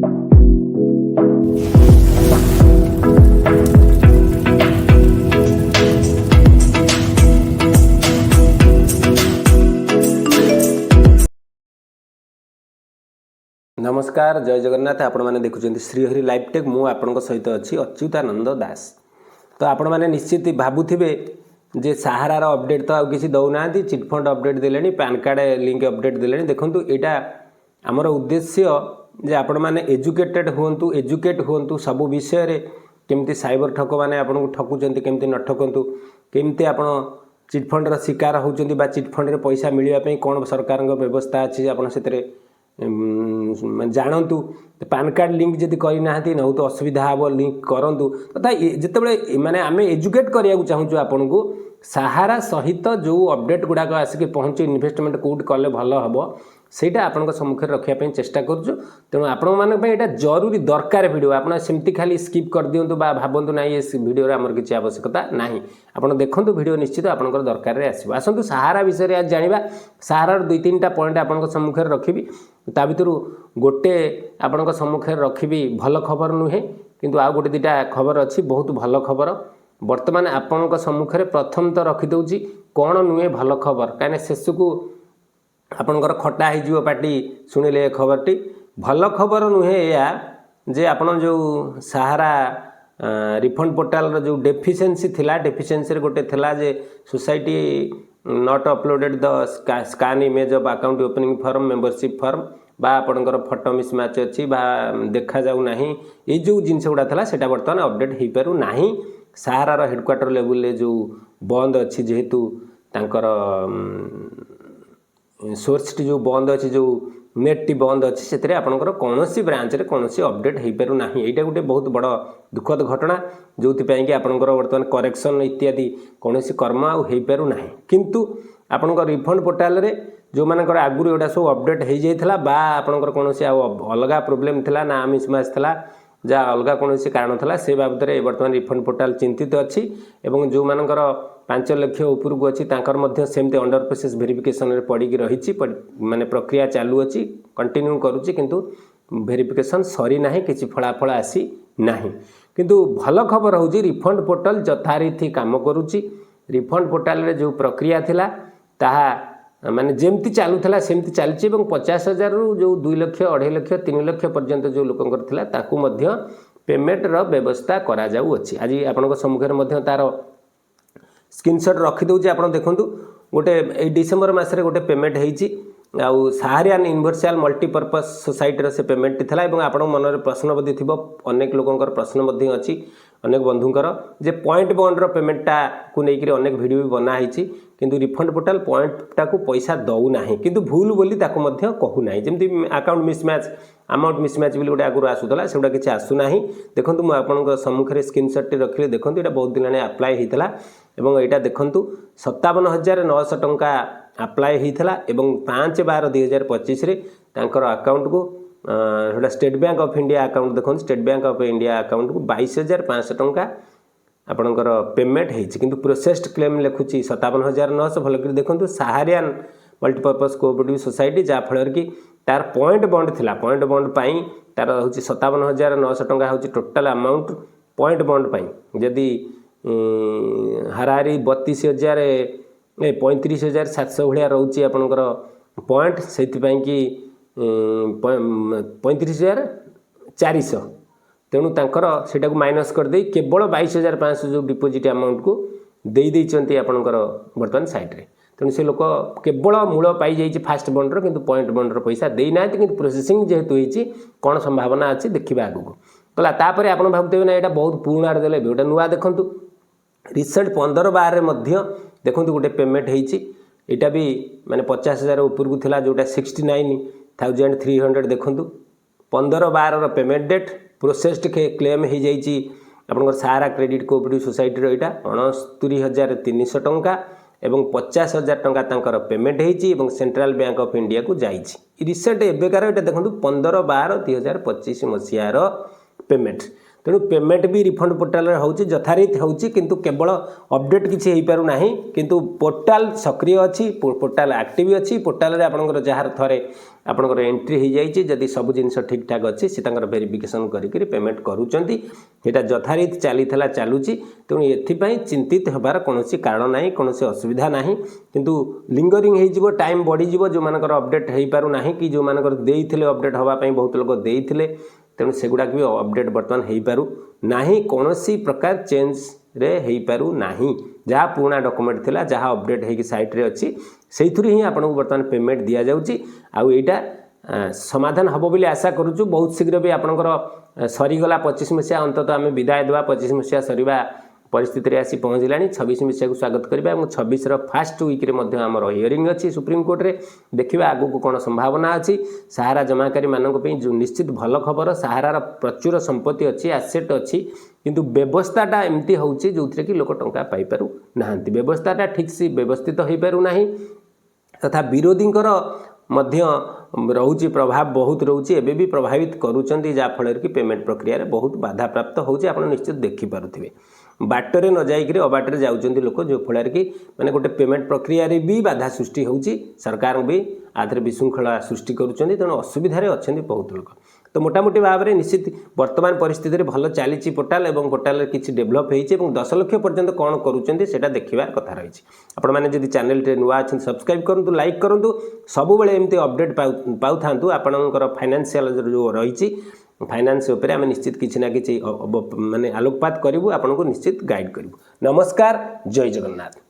नमस्कार जय जगन्नाथ आपण मैंने देखुं श्रीहरि लाइव टेक मु आपण सहित अच्छी अच्युतानंद दास। तो आपण मैंने निश्चित भावुवे जे सहारार अपडेट तो किसी दौना चिटफंड अपडेट देले पैन कार्ड लिंक अपडेट देले। देखूँ यहाँ आमर उद्देश्य जे आपण मैंने एजुकेटेड हूँ एजुकेट हूँ सब विषय केमती साइबर ठक मैंने आपको ठकुंट केमती न ठकतु केमती आप चिटफंडर शिकार होती चिटफंड पैसा मिलवाई कौन सरकार व्यवस्था अच्छी आप जानतु। पैन कार्ड लिंक जदि करना बहुत असुविधा हे लिंक करूँ तथा जिते माने आम एजुकेट करने चाहूँ आपन को सहारा सहित जो अपडेट गुड़ाक आसिक पहुँचे इन्वेस्टमेंट कौट कले भल हम सेटा आपण सम्मुखें रखापी चेष्टा करूँ। तेणु आपण यहाँ जरूरी दरकार वीडियो आपड़ सेमती खाली स्किप कर दिंतु भावतु ना ये वीडियो आमर किसी आवश्यकता ना आपड़ देखूँ वीडियो निश्चित आपंकर दरकार आसतु सहारा विषय आज जाना सहारार 2-3टा पॉइंट आपण सम्मुखें रखी ता भर गोटे आपण सम्मुखें रखी भल खबर नुहे किंतु आउ गोटे 2टा खबर अच्छी बहुत भल खबर बर्तमान आपण सम्मुखें प्रथम तो रखिदे कौन नुहे भल खबर कहीं शेष को आपणकर खटा हो पार्टी शुणिले खबरटी भल खबर नुहे या जे आपण जो सहारा रिफंड पोर्टाल जो डेफिशिएंसी थिला डेफिशिएंसी गोटे थिला जे society not uploaded the scan image of account opening form membership form बा आपणकर फोटो मिसमैच अच्छी बा देखा जाऊ नाही ये जो जिनस गुड़ा था सेटा बर्तमान अपडेट हो पारु नाही। सहारार हेडक्वार्टर लेवल जो बंद अच्छी जेहेतु तांकर सोर्स टी जो बंद अच्छी जो नेट टी बंद अच्छी से आपंकर कौन ब्रांच रे कौन अपडेट हो पारु नाही। यहाँ गोटे बहुत बड़ दुखद घटना जो कि आपंकर बर्तमान करेक्शन इत्यादि कौन कर्म हो पारु नाही। किंतु आपंकर रिफंड पोर्टाल रे जो मानकर आगुरी एटा सब अपडेट हो जाइथिला बा आपंकर कौन अलग प्रोब्लेम थिला ना मिसमैच थिला जहाँ अलग कौन कारण था से बाबद में बर्तमान रिफंड पोर्टाल चिंतित अच्छी एवं जो मानकर 5 लाख उपरकू अच्छी तांकर सेमती अंडर प्रोसेस वेरिफिकेशन पड़ी रही माने प्रक्रिया चालू अच्छी कंटिन्यू करुच्ची किंतु वेरिफिकेशन सरी ना किसी फलाफल आसी ना किंतु भल खबर हूँ रिफंड पोर्टाल यथारीति काम करुच्ची। रिफंड पोर्टाल रे जो प्रक्रिया थिला ताहा माने जेमती चालूला सेमती चलती 50,000 रु जो 2 लाख 2.5 लाख 3 लाख पर्यंत जो लोकंकर थिला ताकू मध्य पेमेंट रो व्यवस्था करा जाऊ अछि। आज आपन सम्मुखें मध्य तार स्क्रीनशॉट रखी दउछि आपन देखंतु गोटे डिसेंबर मासरे गोटे पेमेंट हेछि आउ सहारियान यूनिवर्सल मल्टीपर्पज सोसाइटी से पेमेंट थिला एवं आपण मनरे प्रश्न बद्धि थिबो अनेक लोकंकर प्रश्न बद्धि अछि अनेक बंधुंकर जे पॉइंट बॉन्डर पेमेंटा को लेकर अनेक वीडियो भी बना होती किंतु रिफंड पोर्टाल पॉइंटा को पैसा दौ ना किंतु भूल बोली कहू ना जमी अकाउंट मिसमैच अमाउंट मिसमैच भी गोटे आगुरी आसूला से किसी आसूना देखो मुझे आपंक सम्मुखें स्क्रीनशॉट टी रखिले देखो यहाँ बहुत दिन आप्लाय होता है यहाँ देखूँ 57,900 टंका आप्लाय होता 5/12/2025 अकाउंट को स्टेट बैंक ऑफ इंडिया अकाउंट देखो स्टेट बैंक ऑफ इंडिया अकाउंट को 22,500 टंका आपणकर पेमेंट होती किंतु प्रोसेस्ड क्लेम लिखुची 57,900 भल कर देखो सहारियान मल्टीपर्पज कोऑपरेटिव सोसाइटी जहाँफल कि तार पॉइंट बॉन्ड थिला पॉइंट बॉन्ड पाई तार हूँ 57,900 टंका हूँ total amount point bond pi जदि हाराहारी 35,700 भाया रोचे आपणकर पॉइंट से कि 35,400 तेणु तांकर सेटा को माइनस कर दे केवल 22,500 जो डिपोजिट अमाउंट को दे देइचंती आपणकर वर्तमान साइट रे तेणु से लोक केवल मूल पाई जाइए फास्ट बॉन्डर किंतु पॉइंट बॉन्डर पैसा देना कि प्रोसेसिंग जेहेतु होती कौन संभावना अच्छी देखा आगू कला तापर आप भावुवे ना यहाँ बहुत पुराण देले गोटे नुआ देखूँ रिसेंट 15/12 देखूँ गोटे पेमेंट होती यहाँ भी माने 50,000 उपरकू था जोटा 69,300 देखूँ 15/12 पेमेंट डेट प्रोसेस्ड क्लेम हो जाइए आपंकर सहारा क्रेडिट कोऑपरेटिव सोसाइटी यहाँ 69,300 टंका एवं 50,000 टंका तांकर पेमेंट होती सेंट्रल बैंक ऑफ इंडिया को जाइए रिसेंट एबेकार यहाँ देखो 15/12/2025 मसीहार पेमेंट तेणु पेमेंट भी रिफंड पोर्टाल होची यथारीत होची किंतु केवल अपडेट किसी हो पारु नाही किंतु पोर्टाल सक्रिय अच्छी पोर्टाल एक्टिव अच्छी पोर्टाल रे आपनकर जहार थरे आपनकर एंट्री हो जाइए जदि सब जिनस ठीक ठाक अच्छी से वेरिफिकेशन करी पेमेंट करूचंती एटा यथारीत चलीथला चलुची तेणु एथिपाई चिंतित होबार कौनसी कारण नाही कौनसी असुविधा नाही किंतु लिंगरिंग हो टाइम बढ़ी जो मानकर अपडेट हो पारु नाही कि जो मानकर देइथिले अपडेट होबा पई बहुत लोग देइथिले तेणु सेगुड़ा भी अपडेट बर्तमान हो पारु नाही कौनसी प्रकार चेंज रे हो पारु नाही जहाँ पुराना डॉक्यूमेंट थिला जहाँ अपडेट होगी साइट रे अच्छी से ही आपको बर्तमान पेमेंट दि जाऊँगी आउ एटा समाधान हम बोली आशा करूँ बहुत शीघ्र भी आपंकर सरीगला 25 मसीहा अंतत आम विदाय देवा 25 मसीहा सरीबा परिस्थिति आसी पहुँचला 26 मसीहा को स्वागत करवा 26 फास्ट वीक आमर हियरिंग अच्छी सुप्रीम कोर्ट रे देखा आगू कौन संभावना अच्छी सहारा जमाकारी मानक जो निश्चित भल खबर सहारार प्रचुर संपत्ति अच्छी एसेट अच्छी किंतु व्यवस्थाटा एमती होची जो कि लोक टंका पाई पारु नाहंती व्यवस्थाटा ठीक से व्यवस्थित हो पारु नाही तथा विरोधींकर मध्य रोचे प्रभाव बहुत रोचे एबे भी प्रभावित करूचंती जाफल कि पेमेंट प्रक्रिया रे बहुत बाधा प्राप्त होचे आपण निश्चित देखि पारुथिबे बाटरे न जाइक अबाटरे जाउचंती लोक जो फल कि माने गोटे पेमेंट प्रक्रिया रे भी बाधा सृष्टि होची सरकार भी आधे विशृंखला सृष्टि करूचंती तेणु असुविधारे अच्छे बहुत लोक तो मोटामोटी भाव में निश्चित वर्तमान परिस्थिति रे भल चली पोर्टाल और पोर्टाल किसी डेभलप होती 10 लाख पर्यंत कौन करुँच से देखार कथा रही आपण मैंने जब चैनल नुआ अच्छे सब्सक्राइब करूँ लाइक करूँ सबुबले एमती अपडेट पाऊ था आपणकर फाइनेंशियल जो रही फाइनेंस उपर आम निश्चित किसी ना कि माने आलोकपात करूँ आपन को निश्चित गाइड करूँ। नमस्कार, जय जगन्नाथ।